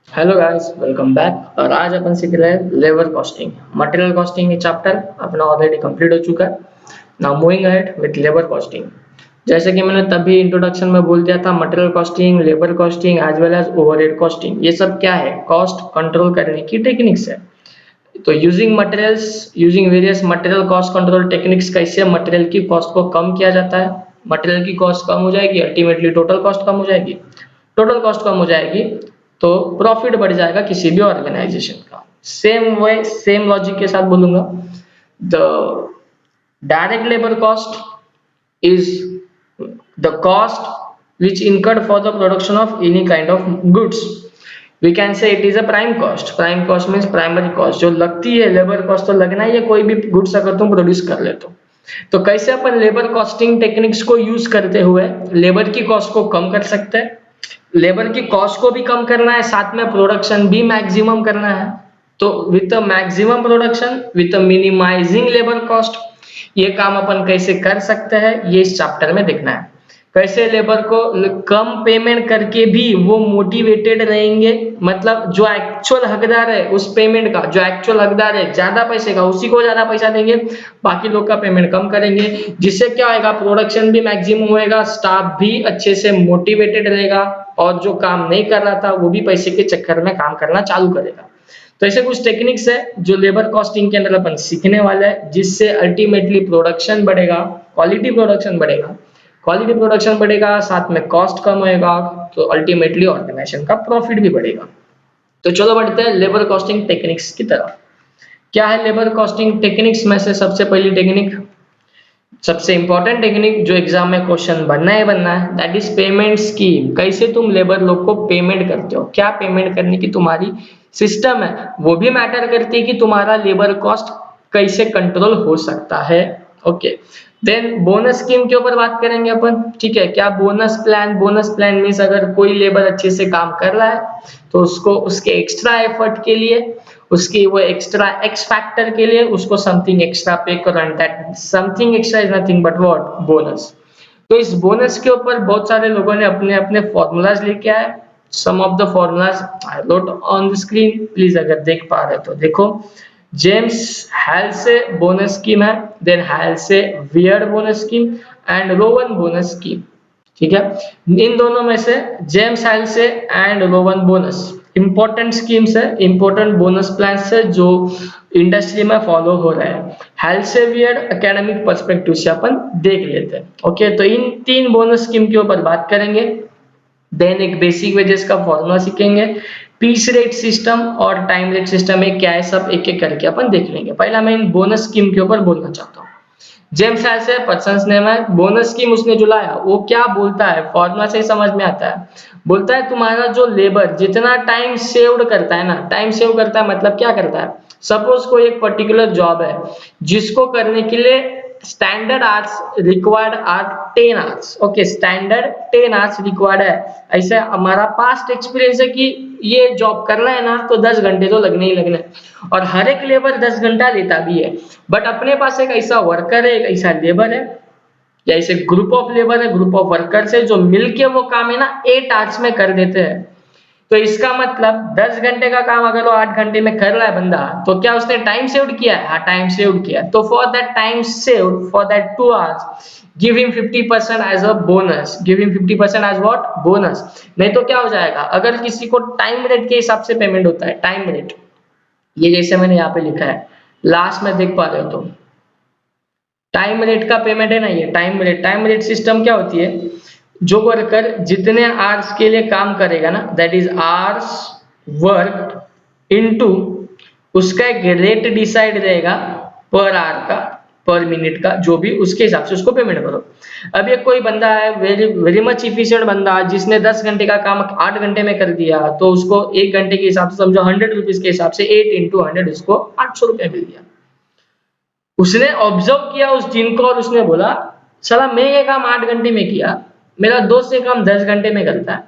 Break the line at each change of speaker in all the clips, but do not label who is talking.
Hello guys, welcome back. और आज अपन सीख रहे हैं लेबर कॉस्टिंग। मटेरियल कॉस्टिंग ये चैप्टर अपना ऑलरेडी कंप्लीट हो चुका है। Now moving ahead with labour costing. जैसे कि मैंने तभी इंट्रोडक्शन में बोल दिया था, material costing, labour costing as well as overhead costing, ये सब क्या है? कॉस्ट कंट्रोल करने की टेक्निक्स है। तो using various material cost control techniques, कैसे मटेरियल की कॉस्ट को कम किया जाता है। मटेरियल की कॉस्ट कम हो जाएगी, अल्टीमेटली टोटल कॉस्ट कम हो जाएगी। टोटल कॉस्ट कम हो जाएगी तो प्रॉफिट बढ़ जाएगा किसी भी ऑर्गेनाइजेशन का। सेम वे, सेम लॉजिक के साथ बोलूंगा। The direct labour cost is the cost which incurred for the production of any kind of goods. We can say it is a prime cost. Prime cost means primary cost, जो लगती है। Labour cost तो लगना ही है, कोई भी goods अगर तुम प्रोड्यूस कर ले तो कैसे अपन लेबर कॉस्टिंग टेक्निक्स को यूज करते हुए लेबर की कॉस्ट को कम कर सकते हैं। लेबर की कॉस्ट को भी कम करना है, साथ में प्रोडक्शन भी मैक्सिमम करना है। तो with maximum production, with minimising labour cost, ये काम अपन कैसे कर सकते हैं, ये इस चैप्टर में देखना है। कैसे लेबर को कम पेमेंट करके भी वो मोटिवेटेड रहेंगे, मतलब जो एक्चुअल हकदार है उस पेमेंट का, जो एक्चुअल हकदार है ज्यादा पैसे का, उसी को ज्यादा पैसा देंगे, बाकी लोग का पेमेंट कम करेंगे। जिससे क्या होगा? प्रोडक्शन भी मैक्सिमम होएगा, स्टाफ भी अच्छे से मोटिवेटेड रहेगा, और जो काम नहीं कर रहा था वो भी पैसे के चक्कर में काम करना चालू करेगा। तो ऐसे कुछ टेक्निक्स है जो लेबर कॉस्टिंग के अंदर अपन सीखने वाले हैं, जिससे अल्टीमेटली प्रोडक्शन बढ़ेगा, क्वालिटी प्रोडक्शन बढ़ेगा। क्वालिटी प्रोडक्शन बढ़ेगा, साथ में कॉस्ट कम होएगा, तो अल्टीमेटली ऑर्गेनाइजेशन का प्रॉफिट भी बढ़ेगा। तो चलो बढ़ते हैं लेबर कॉस्टिंग टेक्निक्स की तरफ। क्या है लेबर कॉस्टिंग टेक्निक्स में से सबसे पहली टेक्निक, सबसे इंपॉर्टेंट टेक्निक जो एग्जाम में क्वेश्चन बनना ही बनना है, दैट इज पेमेंट स्कीम। कैसे तुम लेबर लोग को पेमेंट करते हो, क्या पेमेंट करने की तुम्हारी सिस्टम है, वो भी मैटर करती है कि तुम्हारा लेबर कॉस्ट कैसे कंट्रोल हो सकता है। ओके, देन बोनस स्कीम के ऊपर बात करेंगे अपन। ठीक है, क्या बोनस प्लान मीन्स अगर कोई लेबर अच्छे से काम कर रहा है तो उसको उसके एक्स्ट्रा एफर्ट के लिए, उसकी वो एक्स्ट्रा एक्स फैक्टर के लिए उसको समथिंग एक्स्ट्रा पे करो, and that something extra is nothing but what? Bonus. तो इस बोनस के ऊपर बहुत सारे लोगों ने अपने अपने फॉर्मूलाज लेके आए। Some of the formulas I wrote on the screen, please अगर देख पा रहे तो देखो। जेम्स हेल्से बोनस स्कीम है, then Halsey weird bonus scheme and Rowan bonus scheme. ठीक है, इन दोनों में से James Halsey and Rowan bonus important schemes है, इंपॉर्टेंट बोनस प्लान है जो इंडस्ट्री में फॉलो हो रहे हैं। हेल्सेवियर एकेडमिक पर्सपेक्टिव से अपन देख लेते हैं। ओके, तो इन तीन बोनस स्कीम के ऊपर बात करेंगे। देन एक बेसिक वेजेस का फॉर्मूला सीखेंगे। पीस रेट सिस्टम और टाइम रेट सिस्टम में क्या है, सब एक एक करके अपन देख लेंगे। पहला मैं इन बोनस स्कीम के ऊपर बोलना चाहता हूँ। जेम्स ऐसे पर्सन नेम है, बोनस स्कीम उसने जो लाया वो क्या बोलता है, फॉर्मूला से ही समझ में आता है। बोलता है तुम्हारा जो लेबर जितना टाइम सेव्ड करता है ना, टाइम सेव करता है मतलब क्या करता है? सपोज कोई एक पर्टिकुलर जॉब है जिसको करने के लिए standard hours required are 10 hours. Okay, standard 10 hours required है। ऐसे हमारा पास्ट एक्सपीरियंस है कि ये जॉब करना है ना तो 10 घंटे तो लगने ही लगने, और हर एक लेबर 10 घंटा लेता भी है। बट अपने पास एक ऐसा वर्कर है, एक ऐसा लेबर है, या ऐसे ग्रुप ऑफ लेबर है, ग्रुप ऑफ वर्कर्स है जो मिलके वो काम है ना 8 आवर्स में कर देते हैं। तो इसका मतलब 10 घंटे का काम अगर वो 8 घंटे में कर रहा है बंदा, तो क्या उसने टाइम सेव्ड किया है? हाँ, टाइम सेव्ड किया है। तो for that time saved, for that 2 hours, give him 50% as a bonus. Give him 50% as what? Bonus. नहीं तो क्या हो जाएगा, अगर किसी को टाइम रेट के हिसाब से पेमेंट होता है, टाइम रेट, ये जैसे मैंने यहाँ पे लिखा है, लास्ट में देख पा रहे हो तुम, टाइम रेट का पेमेंट है ना, ये टाइम रेट सिस्टम क्या होती है? जो वर्कर जितने आवर्स के लिए काम करेगा ना, that is ours work into, उसका एक रेट डिसाइड रहेगा पर आवर का, पर मिनट का, जो भी उसके हिसाब से उसको पेमेंट करो। अब ये कोई बंदा है वेरी वेरी मच इफिशियंट बंदा, जिसने 10 घंटे का काम 8 घंटे में कर दिया, तो उसको 1 घंटे के हिसाब से समझो 100 रुपीज के हिसाब से 8 इंटू 100 उसको 800 रुपया मिल गया। उसने ऑब्जर्व किया उस दिन को और उसने बोला साला मैं ये काम 8 घंटे में किया, मेरा दोस्त ये काम 10 घंटे में करता है।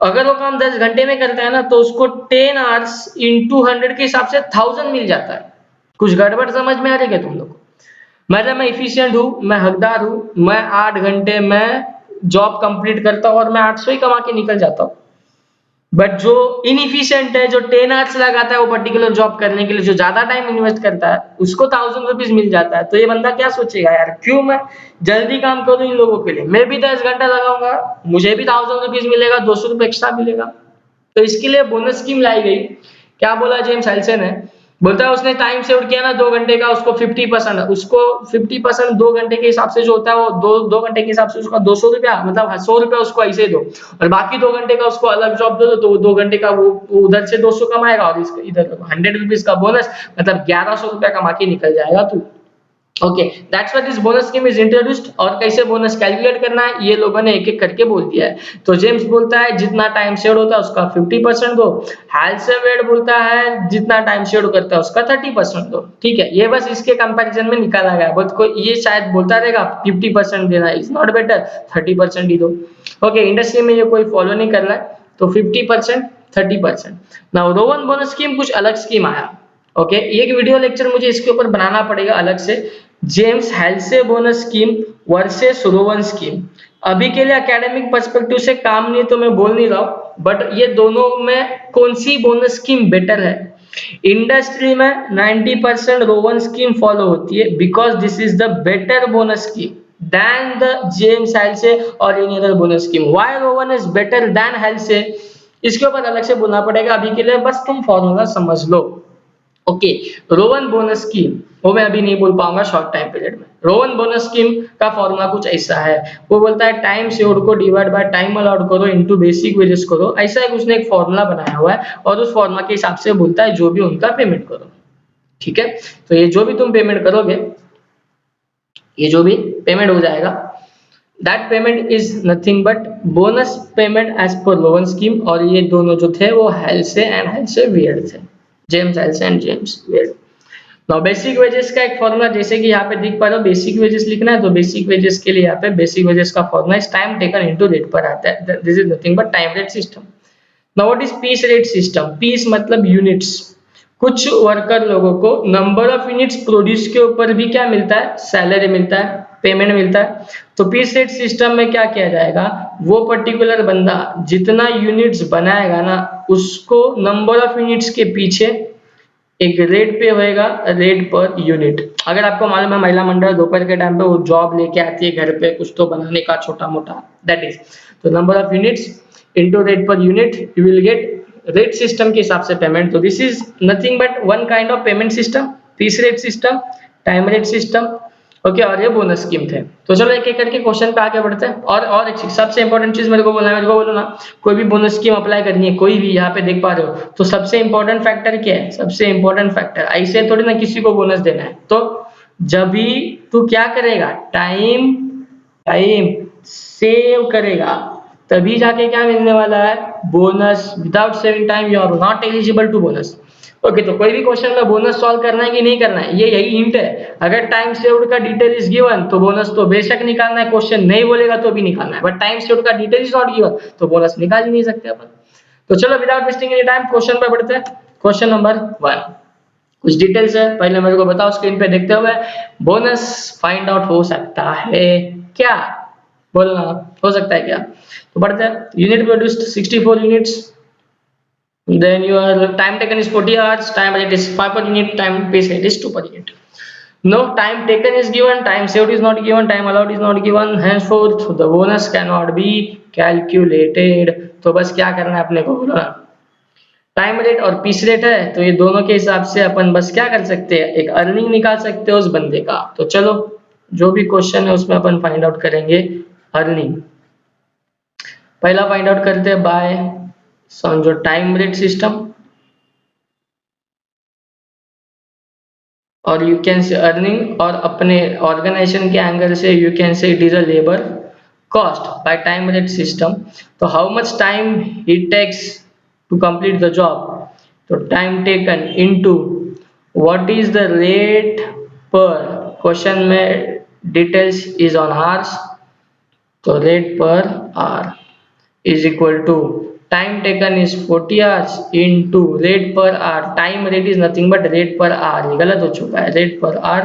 अगर वो काम 10 घंटे में करता है ना तो उसको 10 आवर्स इंटू 100 के हिसाब से 1000 मिल जाता है। कुछ गड़बड़ समझ में आ रही है तुम लोग को? मतलब मैं इफिशियंट हूँ, मैं हकदार हूँ, मैं 8 घंटे में जॉब कंप्लीट करता हूँ और मैं 800 ही कमा के निकल जाता हूँ। बट जो इनइफिशिएंट है, जो 10 आवर्स लगाता है वो पर्टिकुलर जॉब करने के लिए, जो ज्यादा टाइम इन्वेस्ट करता है, उसको 1000 रुपीज मिल जाता है। तो ये बंदा क्या सोचेगा, यार क्यों मैं जल्दी काम करूं इन लोगों के लिए, मैं भी 10 घंटा लगाऊंगा, मुझे भी 1000 रुपीज मिलेगा, 200 रुपये एक्स्ट्रा मिलेगा। तो इसके लिए बोनस स्कीम लाई गई। क्या बोला जेम्स हेल्सन ने, बोलता है उसने टाइम सेव किया ना 2 घंटे का, उसको 50%, उसको 50% 2 घंटे के हिसाब से जो होता है वो दो घंटे के हिसाब से उसका 200 रुपया, मतलब 100 रुपया उसको ऐसे दो, और बाकी 2 घंटे का उसको अलग जॉब दे दो, तो वो 2 घंटे का वो उधर से 200 कमाएगा, और इधर 100 रुपीज का बोनस, मतलब 1100 रुपया कमा के निकल जाएगा तू। Okay, that's what this bonus scheme is introduced. और कैसे बोनस कैलकुलेट करना है ये लोगों ने एक एक करके बोल दिया है। तो जेम्स बोलता है जितना टाइम शेड होता है उसका 50% दो। हेल्सेवेड बोलता है जितना टाइम शेड करता है उसका 30% दो। ठीक है, ये बस इसके कंपैरिजन में निकाला गया, बट कोई ये शायद बोलता रहेगा 50% देना इज नॉट बेटर, 30% ही दो। ओके, इंडस्ट्री में ये कोई फॉलो नहीं कर रहा है, तो 50% 30%। नाउ रोवन बोनस स्कीम कुछ अलग स्कीम आया। ओके, एक वीडियो लेक्चर मुझे इसके ऊपर बनाना पड़ेगा अलग से, James Halsey bonus scheme versus Rowan scheme. अभी के लिए एकेडमिक पर्सपेक्टिव से काम नहीं, तो मैं बोल नहीं रहा हूं, बट ये दोनों में कौन सी बोनस स्कीम बेटर है। इंडस्ट्री में 90% रोवन स्कीम फॉलो होती है, because this is the better bonus scheme than the James Halsey or any other bonus scheme. Why Rowan is better than Halsey? इसके ऊपर अलग से बोलना पड़ेगा, अभी के लिए बस तुम फॉर्मूला समझ लो। ओके, रोवन बोनस स्कीम वो मैं अभी नहीं बोल पाऊंगा शॉर्ट टाइम पीरियड में। रोवन बोनस स्कीम का फॉर्मूला कुछ ऐसा है, वो बोलता है टाइम सेव्ड को डिवाइड बाय टाइम अलाउड करो इनटू बेसिक वेजेस करो, ऐसा है उसने एक फॉर्मूला बनाया हुआ है, और उस फॉर्मूला के हिसाब से बोलता है जो भी उनका पेमेंट करो। ठीक है, तो ये जो भी तुम पेमेंट करोगे, ये जो भी पेमेंट हो जाएगा, that payment is nothing but bonus payment as per Rowan scheme. और ये दोनों जो थे वो हेल्से एंड हेल्से वियर्ड थे, James Halsey and James Weir. Now basic wages का एक फॉर्मूला, जैसे कि यहाँ पे दिख पा रहा हो, बेसिक वेजेस लिखना है, तो बेसिक वेजेस के लिए यहाँ पे बेसिक वेजेस का formula is time taken into rate पर आता है, this is nothing but time rate system. Now what is piece rate system, piece मतलब यूनिट्स। कुछ वर्कर लोगों को नंबर ऑफ यूनिट्स प्रोड्यूस के ऊपर भी क्या मिलता है, सैलरी मिलता है, पेमेंट मिलता है। तो पीस रेट सिस्टम में क्या किया जाएगा, वो पर्टिकुलर बंदा जितना यूनिट्स बनाएगा ना, उसको नंबर ऑफ यूनिट्स के पीछे एक रेट पे होएगा, रेट पर यूनिट। अगर आपको मालूम है महिला मंडल दोपहर के टाइम पे वो जॉब लेके आती है घर पे कुछ तो बनाने का छोटा मोटा, दैट इज, तो number of units into rate per unit, you will get rate system के हिसाब से पेमेंट। तो this is nothing but one kind of payment system, piece rate system, time rate system. Okay, और ये bonus scheme थे। तो चलो एक एक करके क्वेश्चन पे आगे बढ़ते हैं। और एक चीज, सबसे इंपॉर्टेंट चीज मेरे को बोलना है, मेरे को बोलो ना, कोई भी बोनस स्कीम अप्लाई करनी है, कोई भी यहाँ पे देख पा रहे हो, तो सबसे इंपॉर्टेंट फैक्टर क्या है, सबसे इंपॉर्टेंट फैक्टर, ऐसे थोड़ी ना किसी को बोनस देना है, तो जब भी तू क्या करेगा, टाइम टाइम सेव करेगा, तभी जाके क्या मिलने वाला है, bonus. Without saving time you are not eligible to bonus. Okay, तो कोई भी क्वेश्चन में बोनस सॉल्व करना है कि नहीं करना है, ये यही हिंट है। अगर टाइम सेव्ड का डिटेल इज गिवन तो बोनस तो बेशक निकालना है, क्वेश्चन नहीं बोलेगा तो भी निकालना है, बट टाइम सेव्ड का डिटेल इज नॉट गिवन तो बोनस निकाल ही नहीं सकते अपन। तो चलो without wasting any time question पे बढ़ते हैं। क्वेश्चन नंबर 1, कुछ डिटेल्स है, पहले मेरे को बताओ स्क्रीन पे देखते हुए, बोनस फाइंड आउट हो सकता है क्या, बोलना हो सकता है क्या। तो बढ़ते हैं, unit produced 64 units, then your time taken is 40 hours, time rate is 5 per unit, time pace rate is 2 per unit. No time taken is given, time saved is not given, time allowed is not given, henceforth the bonus cannot be calculated। तो बस क्या करना है अपने को, बोला time rate और piece rate है, तो ये दोनों के हिसाब से अपन बस क्या कर सकते हैं, एक अर्निंग निकाल सकते हैं उस बंदे का। तो चलो जो भी क्वेश्चन है उसमें अपन फाइंड आउट करेंगे अर्निंग। पहला फाइंड आउट करते हैं बाय समझो टाइम रेट सिस्टम, और यू कैन से अर्निंग, और अपने ऑर्गेनाइजेशन के एंगल से you can say it is a labour cost by time rate system. तो how much time it takes to complete the job, तो time taken into what is the rate per, question में details is on hours, तो rate per our is equal to time taken is 40 hours into rate per hour, time rate is nothing but rate per hour, ये गलत हो चुका है, rate per hour,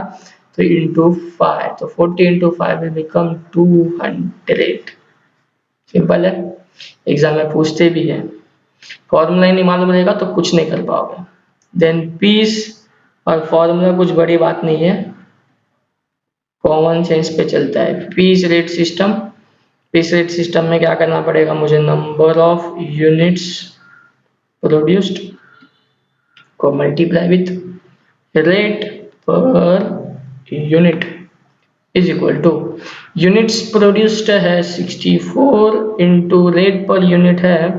तो into 5, तो 40 into 5 will become 200। Simple है, exam में पूछते भी है। फॉर्मूला ही नहीं मालूम रहेगा तो कुछ नहीं कर पाओगे। देन पीस और फॉर्मूला कुछ बड़ी बात नहीं है, कॉमन सेंस पे चलता है। Piece rate system, piece rate system में क्या करना पड़ेगा मुझे, नंबर ऑफ यूनिट्स प्रोड्यूस्ड को multiply with rate per unit is equal to, units produced है 64 इंटू रेट पर यूनिट है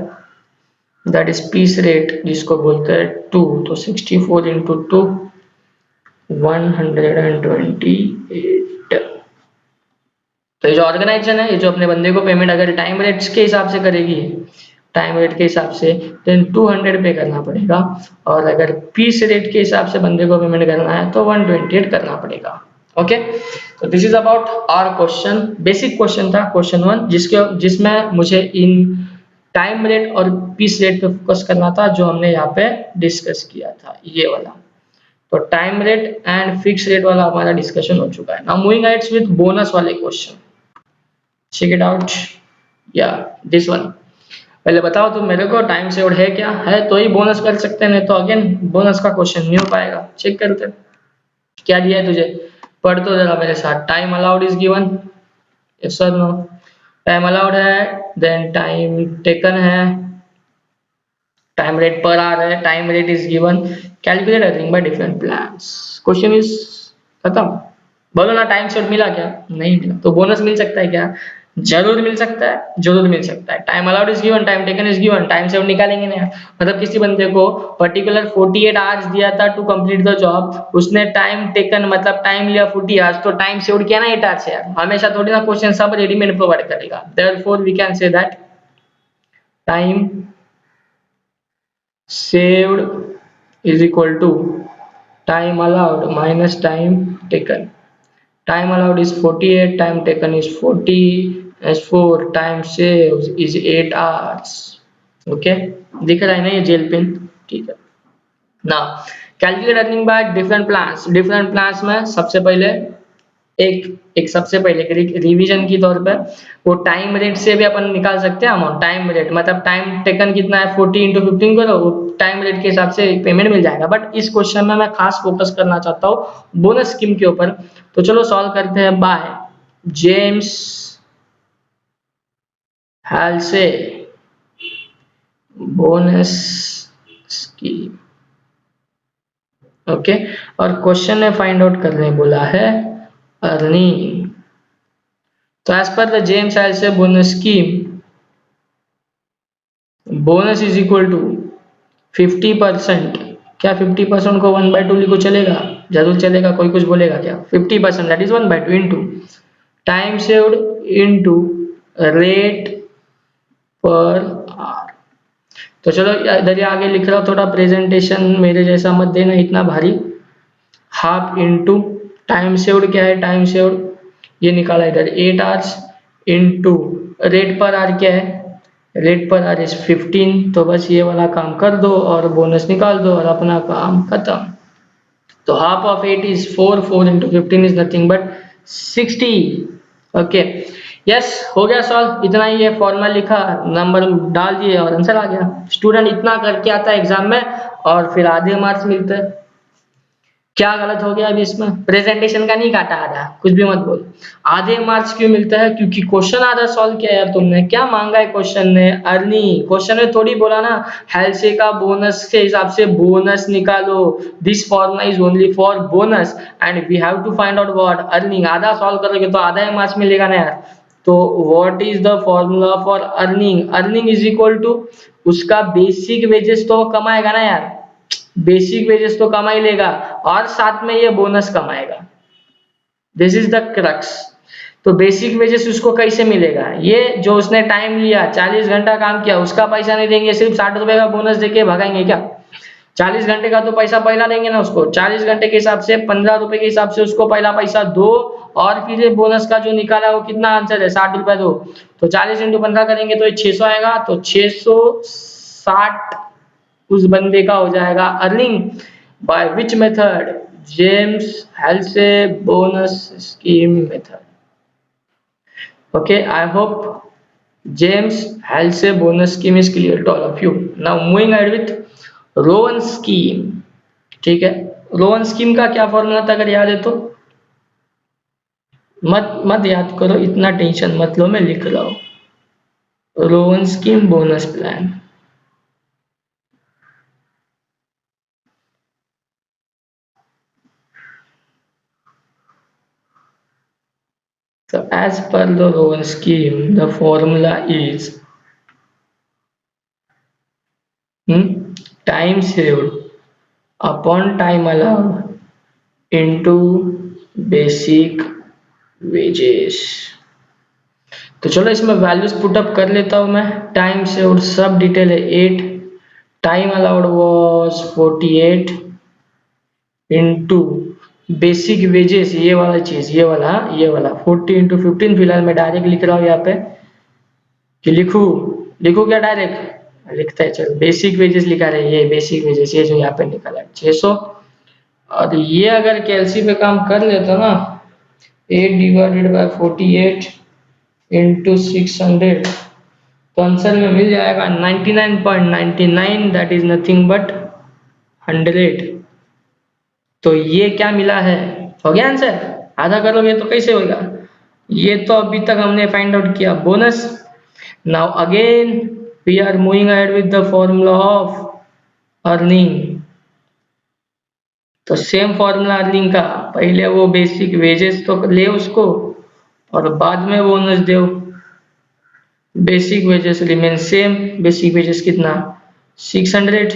दैट इज पीस रेट जिसको बोलते हैं 2, तो 64 इंटू 2 128। तो ये जो ऑर्गेनाइजेशन है, ये जो अपने बंदे को पेमेंट अगर टाइम रेट्स के हिसाब से करेगी, टाइम रेट के हिसाब से, देन 200 पे करना पड़ेगा, और अगर पीस रेट के हिसाब से बंदे को पेमेंट करना है तो 128 करना पड़ेगा। ओके, तो this is about our question, basic question था क्वेश्चन 1, जिसमें मुझे इन टाइम रेट और पीस रेट पे फोकस करना था, जो हमने यहाँ पे डिस्कस किया था ये वाला। तो time rate and fix rate वाला हमारा डिस्कशन हो चुका है। Now moving ahead with bonus वाले क्वेश्चन, चेक इट आउट, या दिस वन। पहले बताओ तुम मेरे को, टाइम सेव्ड है क्या, है तो ही बोनस कर सकते हैं, नहीं तो अगेन बोनस का क्वेश्चन नहीं हो पाएगा। चेक करते हैं क्या दिया है तुझे, पढ़ तो जरा मेरे साथ। Time allowed is given, yes और नो, टाइम अलाउड है, देन टाइम टेकन है, टाइम रेट पर आ रहा है, time rate is given, calculate earning by different plans. Question is खत्म। बोलो ना टाइम सेव्ड मिला क्या, नहीं मिला, तो बोनस मिल सकता है क्या, जरूर मिल सकता है, जरूर मिल सकता है। Time allowed is given, time taken is given, time saved निकालेंगे ना, मतलब किसी बंदे को पर्टिकुलर 48 आवर्स दिया था टू कंप्लीट द जॉब, उसने टाइम टेकन मतलब टाइम लिया 40 आवर्स, तो टाइम सेव्ड किया ना 8 आवर्स यार। हमेशा थोड़ी ना क्वेश्चन सब रेडीमेड प्रोवाइड करेगा, therefore we can say that time saved is equal to time allowed minus time taken. Time allowed is 48, time taken is 40, as 4 time saved is 8 hours. Okay, दिख रहा है ना ये जेल पिन, ठीक है ना। Calculate earning by different plans, different plans में सबसे पहले एक एक सबसे पहले रिवीजन की तौर पे वो टाइम रेट से भी अपन निकाल सकते हैं अमाउंट। टाइम रेट मतलब टाइम टेकन कितना है, 40 इंटू 15 करो, वो टाइम रेट के हिसाब से पेमेंट मिल जाएगा। बट इस क्वेश्चन में मैं खास फोकस करना चाहता हूँ बोनस स्कीम के ऊपर, तो चलो सॉल्व करते हैं by James Halsey bonus scheme. Okay, और क्वेश्चन ने फाइंड आउट करने बोला है अर्निंग। तो as per the James Halsey bonus scheme, bonus is equal to 50%। क्या 50% को 1/2 लिखो, चलेगा, जरूर चलेगा, कोई कुछ बोलेगा क्या। 50% that is 1/2 into time saved into rate per hour. तो चलो इधर आगे लिख रहा हूँ, थोड़ा प्रेजेंटेशन मेरे जैसा मत देना इतना भारी। हाफ इंटू टाइम सेव्ड क्या है, टाइम सेव्ड ये निकाला इधर 8 hours, into rate per our क्या है, रेट पर आर इज 15, तो बस ये वाला काम कर दो और बोनस निकाल दो और अपना काम खत्म। तो half of 8 is 4, 4 into 15 is nothing but 60। Okay, yes हो गया सॉल्व, इतना ही है, फॉर्मूला लिखा, नंबर डाल दिए और आंसर आ गया। स्टूडेंट इतना करके आता है एग्जाम में और फिर आधे मार्क्स मिलते हैं। क्या गलत हो गया अभी इसमें, प्रेजेंटेशन का नहीं काटा आधा, कुछ भी मत बोल। आधे मार्क्स क्यों मिलता है, क्योंकि क्वेश्चन आधा सॉल्व किया यार तुमने। क्या मांगा है क्वेश्चन ने, अर्निंग। क्वेश्चन ने थोड़ी बोला ना हेल्से का बोनस के हिसाब से बोनस निकालो, this formula is only for bonus and we have to find out what earning. आधा सॉल्व करोगे तो आधा ही मार्क्स मिलेगा ना यार। तो what is the formula for earning, earning is equal to उसका बेसिक वेजेस तो कमाएगा ना यार, बेसिक वेजेस तो कमा ही लेगा और साथ में ये बोनस कमाएगा। This is the crux. तो बेसिक वेजेस उसको कैसे मिलेगा, ये जो उसने टाइम लिया 40 घंटा काम किया उसका पैसा नहीं देंगे, सिर्फ 60 रुपए का बोनस देके भगाएंगे क्या। 40 घंटे का तो पैसा पहला देंगे ना उसको, 40 घंटे के हिसाब से 15 रुपए के हिसाब से उसको पहला पैसा दो, और फिर ये बोनस का जो निकाला वो कितना आंसर है 60 रुपए दो, तो 40 इंटू 15 करेंगे तो ये 600 आएगा, तो 660 उस बंदे का हो जाएगा earning. By which method, James Halsey bonus scheme method. Okay, I hope James Halsey bonus scheme is clear to all of you. Now moving ahead with Rowan scheme. ठीक है, रोवन स्कीम का क्या फॉर्मूला था अगर याद है तो? मत मत याद करो, इतना टेंशन मत लो, मैं लिख रहा हूँ. Rowan scheme bonus plan. So as per the Rowan scheme, the formula is time saved upon time allowed into basic wages. तो चलो इसमें वैल्यूज पुट अप कर लेता हूँ मैं. टाइम सेव्ड सब डिटेल है 8, time allowed was 48 into basic wages, ये वाला चीज, ये वाला 40 इंटू 15. फिलहाल मैं डायरेक्ट लिख रहा हूँ यहाँ पे कि लिखूं लिखूं क्या डायरेक्ट लिखता है. चल बेसिक वेजेस लिखा रहे, ये बेसिक वेजेस, ये जो यहाँ पे निकाला है 600. और ये अगर कैलसी पे काम कर लेता ना, 8 डिवाइडेड बाय 48 इंटू 600, तो आंसर में मिल जाएगा 99.99, दैट इज नथिंग बट 100. तो ये क्या मिला है, हो गया आंसर. आधा करोगे तो कैसे होगा, ये तो अभी तक हमने फाइंड आउट किया bonus. Now again we are moving ahead with the formula of earning. तो सेम फॉर्मूला अर्निंग का, पहले वो बेसिक वेजेस तो ले उसको और बाद में बोनस दो. Basic wages remain same. Basic wages कितना 600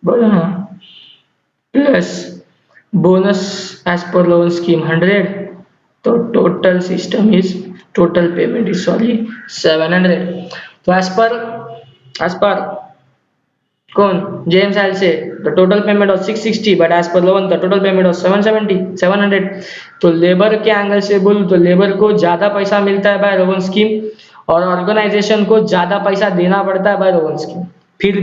बोलो ना, plus bonus as per loan scheme 100. तो total system is total payment is sorry 700. तो एज पर कौन James Halsey the total payment of 660, but as per Rowan the total payment of 700. तो labour के angle से बोलूं तो labour को ज्यादा पैसा मिलता है बाय रोवन स्कीम और ऑर्गेनाइजेशन को ज्यादा पैसा देना पड़ता है बाय रोवन स्कीम. फिर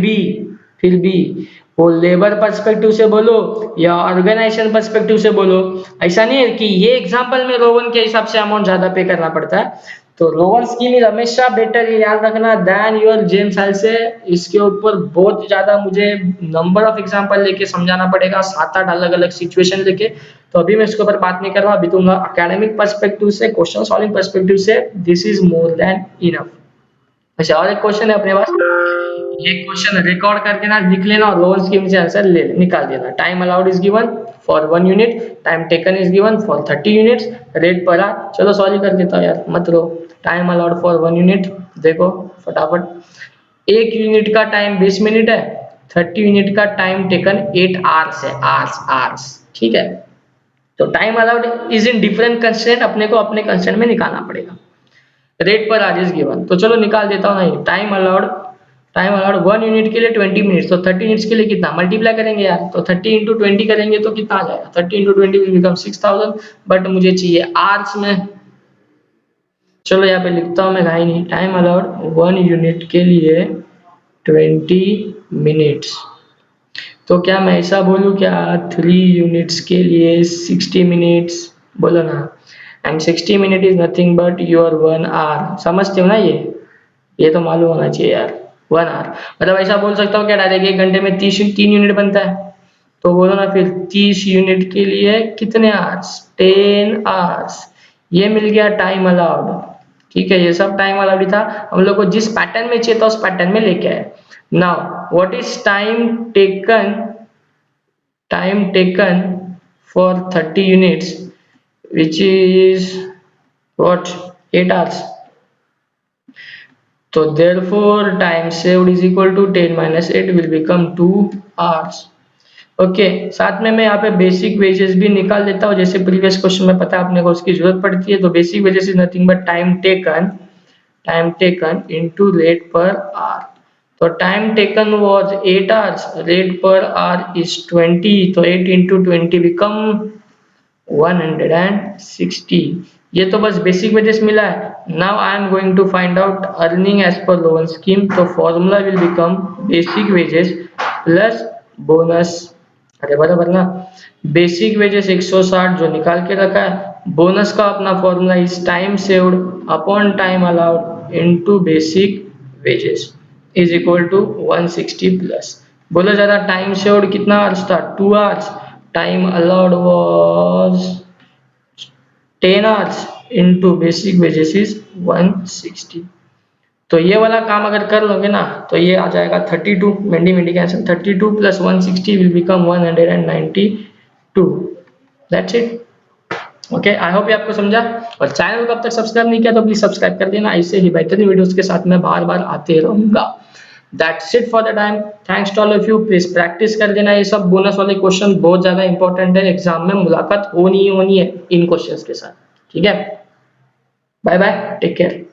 भी वो लेबर पर्सपेक्टिव से बोलो या ऑर्गेनाइजेशन पर्सपेक्टिव से बोलो, ऐसा नहीं है कि ये एग्जांपल में रोवन के हिसाब से अमाउंट ज्यादा पे करना पड़ता है. तो रोवन स्कीम इज हमेशा बेटर, ये याद रखना, देन योर जेम्स हेल्से. इसके ऊपर बहुत ज्यादा मुझे नंबर ऑफ एग्जांपल लेके समझाना पड़ेगा, 7-8 अलग अलग सिचुएशन लेके. तो अभी मैं इसके ऊपर बात नहीं कर रहा. अभी तो एकेडमिक पर्सपेक्टिव से, क्वेश्चन सॉल्विंग पर्सपेक्टिव से this is more than enough. अच्छा, और एक क्वेश्चन है अपने पास, ये क्वेश्चन रिकॉर्ड करके ना लिख लेना और लोअर स्कीम से आंसर ले निकाल देना. Time allowed is given for 1 unit, time taken is given for 30 units, rate per our. चलो सॉल्व कर देता हूं यार, मत रो. टाइम अलाउड फॉर 1 यूनिट, देखो फटाफट, 1 यूनिट का टाइम 20 मिनट है, 30 यूनिट का टाइम टेकन 8 आवर्स है. आवर्स, ठीक है. तो time allowed is in different constraint, अपने को अपने कंस्ट्रेंट में निकालना पड़ेगा. रेट पर आर इज गिवन, तो चलो निकाल देता हूँ. नहीं, टाइम अलाउड 1 यूनिट के लिए 20 मिनट्स, तो 30 मिनट्स के लिए कितना मल्टीप्लाई करेंगे यार, तो 30 इंटू 20 करेंगे तो कितना आ जाएगा, 30 इंटू 20 विल बिकम 6000. बट मुझे चाहिए आवर्स में. चलो यहाँ पे लिखता हूँ मैं, घाई नहीं. टाइम अलाउड 1 यूनिट के लिए 20 मिनट्स. तो क्या मैं ऐसा बोलूँ क्या, 3 यूनिट्स के लिए 60 मिनट्स, बोलो ना. And 60 minute is nothing but your 1 hour. समझते हो ना, ये तो मालूम होना चाहिए यार. 1 आवर मतलब ऐसा बोल सकता हूँ क्या डायरेक्ट, 1 घंटे में 3 यूनिट बनता है. तो बोलो ना फिर 30 यूनिट के लिए कितने आवर्स, 10 आवर्स. ये मिल गया टाइम अलाउड. ठीक है, ये सब टाइम अलाउड था. हम लोग को जिस पैटर्न में चाहिए था उस पैटर्न में लेके आए. Now what is time taken for 30 units which is what 8 hours. So therefore time saved is equal to 10 minus 8 will become 2 hours. Okay, साथ में मैं यहाँ पे बेसिक वेजेस भी निकाल देता हूँ, जैसे प्रीवियस क्वेश्चन में पता है अपने को उसकी जरूरत पड़ती है. तो basic wages is nothing but time taken into rate per hour. तो time taken was 8 hours, rate per hour is 20, तो 8 इंटू 20 बिकम 160. ये तो बस बेसिक वेजेस मिला है. Now I am going to find out earning as per loan scheme. तो formula will become basic wages plus bonus. अरे बराबर ना, बेसिक वेजेस 160 जो निकाल के रखा है, बोनस का अपना formula is time saved upon time allowed into basic wages is equal to 160 plus. बोलो ज़रा टाइम शेयर्ड कितना आवर्स था 2 hours, time allowed was 10 hours into basic wages is 160. तो ये वाला काम अगर कर लोगे ना तो ये आ जाएगा 32, Mendy Mendy cancel, 32 plus 160 will become 192. That's it. Okay, I hope ये आपको समझा. और चैनल को अब तक सब्सक्राइब नहीं किया तो प्लीज सब्सक्राइब कर देना. ऐसे ही बेहतरीन वीडियोस के साथ मैं बार बार आते रहूंगा. That's it for the time. Thanks to all of you. Please practise कर देना. ये सब बोनस वाले क्वेश्चन बहुत ज्यादा इंपॉर्टेंट है. एग्जाम में मुलाकात होनी ही होनी है इन क्वेश्चंस के साथ. ठीक है, बाय बाय, टेक केयर.